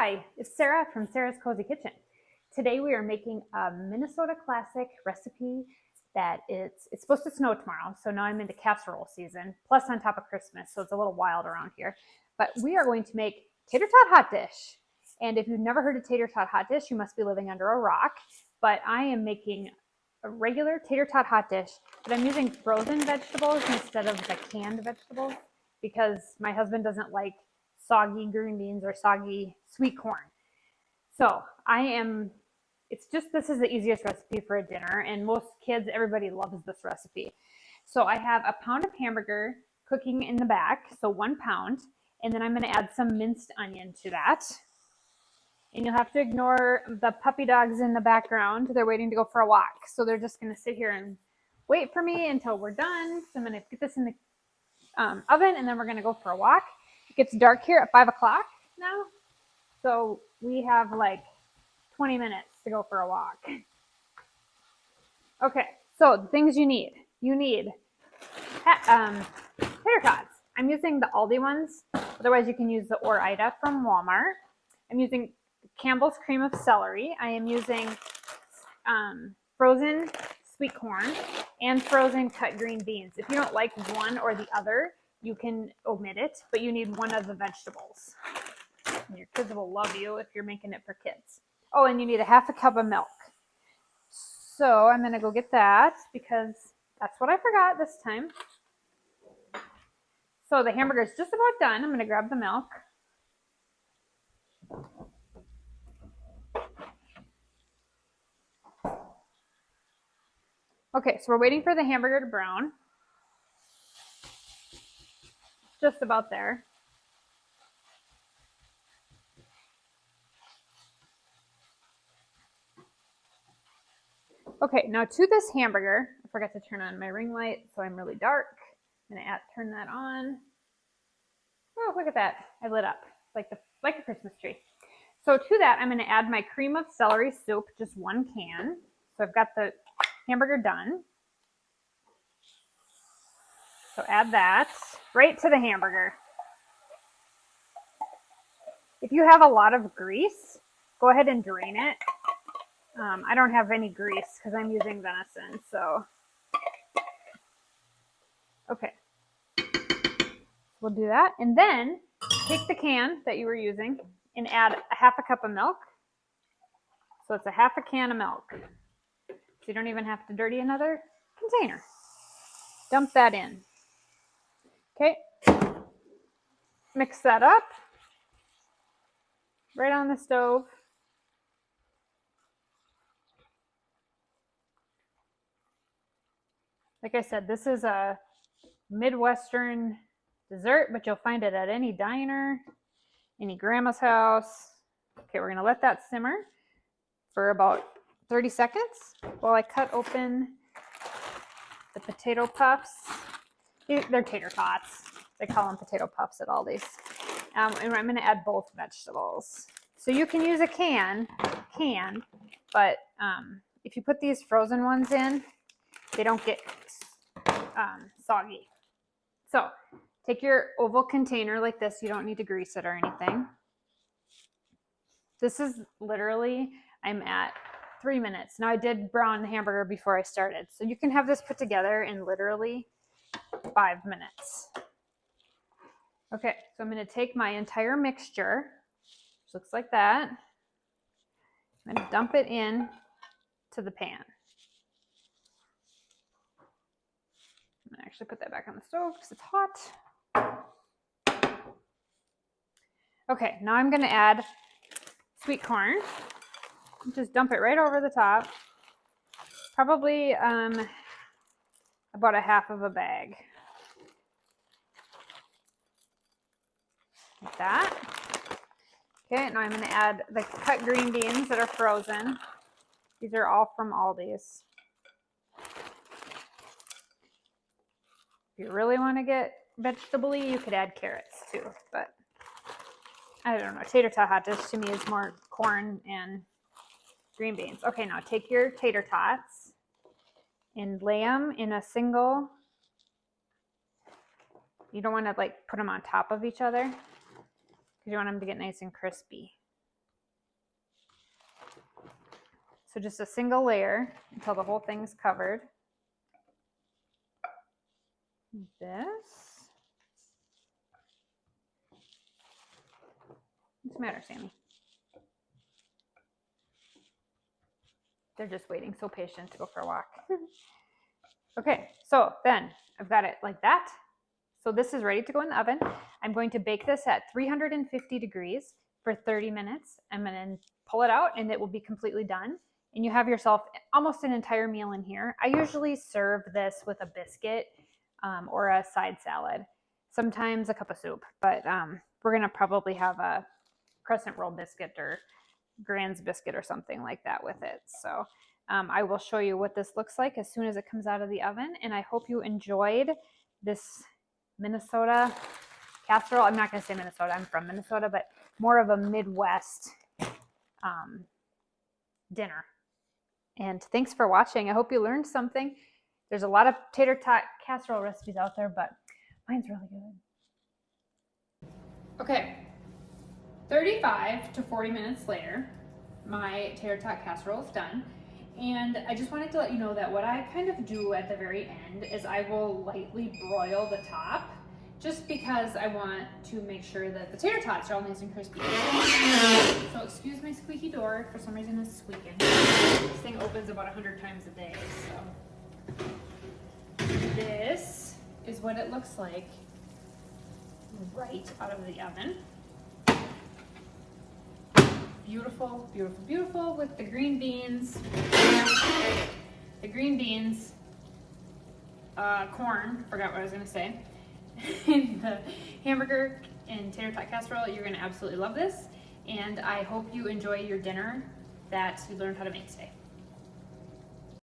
Hi, it's Sarah from Sarah's Cozy Kitchen. Today we are making a Minnesota classic recipe that it's supposed to snow tomorrow, so now I'm into casserole season, plus on top of Christmas, so it's a little wild around here. But we are going to make tater tot hot dish. And if you've never heard of tater tot hot dish, you must be living under a rock. But I am making a regular tater tot hot dish, but I'm using frozen vegetables instead of the canned vegetables because my husband doesn't like soggy green beans or soggy sweet corn. So this is the easiest recipe for a dinner, and most kids, everybody loves this recipe. So I have a pound of hamburger cooking in the back, so 1 pound, and then I'm going to add some minced onion to that. And you'll have to ignore the puppy dogs in the background. They're waiting to go for a walk, so they're just going to sit here and wait for me until we're done. So I'm going to get this in the oven, and then we're going to go for a walk. It gets dark here at 5 o'clock now, so we have like 20 minutes to go for a walk. Okay, so the things you need. You need tater tots. I'm using the Aldi ones. Otherwise, you can use the Ore-Ida from Walmart. I'm using Campbell's cream of celery. I am using frozen sweet corn and frozen cut green beans. If you don't like one or the other, you can omit it, but you need one of the vegetables. And your kids will love you if you're making it for kids. Oh, and you need a half a cup of milk. So I'm going to go get that because that's what I forgot this time. So the hamburger is just about done. I'm going to grab the milk. Okay, so we're waiting for the hamburger to brown. Just about there. Okay, now to this hamburger, I forgot to turn on my ring light, so I'm really dark. I'm gonna turn that on. Oh, look at that! I lit up like a Christmas tree. So to that, I'm gonna add my cream of celery soup, just 1 can. So I've got the hamburger done. So add that right to the hamburger. If you have a lot of grease, go ahead and drain it. I don't have any grease because I'm using venison, so. Okay. We'll do that. And then take the can that you were using and add a half a cup of milk. So it's a half a can of milk. So you don't even have to dirty another container. Dump that in. Okay. Mix that up. Right on the stove. Like I said, this is a Midwestern dessert, but you'll find it at any diner, any grandma's house. Okay, we're gonna let that simmer for about 30 seconds while I cut open the potato puffs. They're tater tots. They call them potato puffs at Aldi's. And I'm gonna add both vegetables. So you can use a can, but if you put these frozen ones in, they don't get soggy. So take your oval container like this. You don't need to grease it or anything. This is literally, I'm at 3 minutes. Now I did brown the hamburger before I started. So you can have this put together in literally 5 minutes. Okay, so I'm going to take my entire mixture, which looks like that. I'm going to dump it in to the pan. I'm going to actually put that back on the stove because it's hot. Okay, now I'm going to add sweet corn. Just dump it right over the top. Probably about a half of a bag. Like that. Okay, now I'm going to add the cut green beans that are frozen. These are all from Aldi's. If you really want to get vegetable-y, you could add carrots too, but I don't know. Tater tot hot dish to me is more corn and green beans. Okay, now take your tater tots and lay them in a single. You don't want to like put them on top of each other because you want them to get nice and crispy. So just a single layer until the whole thing's covered. This. What's the matter, Sammy? They're just waiting, so patient to go for a walk. Okay, so then I've got it like that. So this is ready to go in the oven. I'm going to bake this at 350 degrees for 30 minutes. I'm going to pull it out and it will be completely done. And you have yourself almost an entire meal in here. I usually serve this with a biscuit or a side salad, sometimes a cup of soup, but we're going to probably have a crescent roll biscuit or Grand's biscuit or something like that with it. So I will show you what this looks like as soon as it comes out of the oven. And I hope you enjoyed this Minnesota casserole. I'm not going to say Minnesota, I'm from Minnesota, but more of a Midwest dinner. And thanks for watching. I hope you learned something. There's a lot of tater tot casserole recipes out there, but mine's really good. Okay, 35 to 40 minutes later, my tater tot casserole is done. And I just wanted to let you know that what I kind of do at the very end is I will lightly broil the top, just because I want to make sure that the tater tots are all nice and crispy. So excuse my squeaky door, for some reason it's squeaking. This thing opens about 100 times a day, so. This is what it looks like right out of the oven. Beautiful, beautiful, beautiful with the green beans. The green beans, corn, forgot what I was gonna say. The hamburger and tater tot casserole, you're gonna absolutely love this. And I hope you enjoy your dinner that you learned how to make today.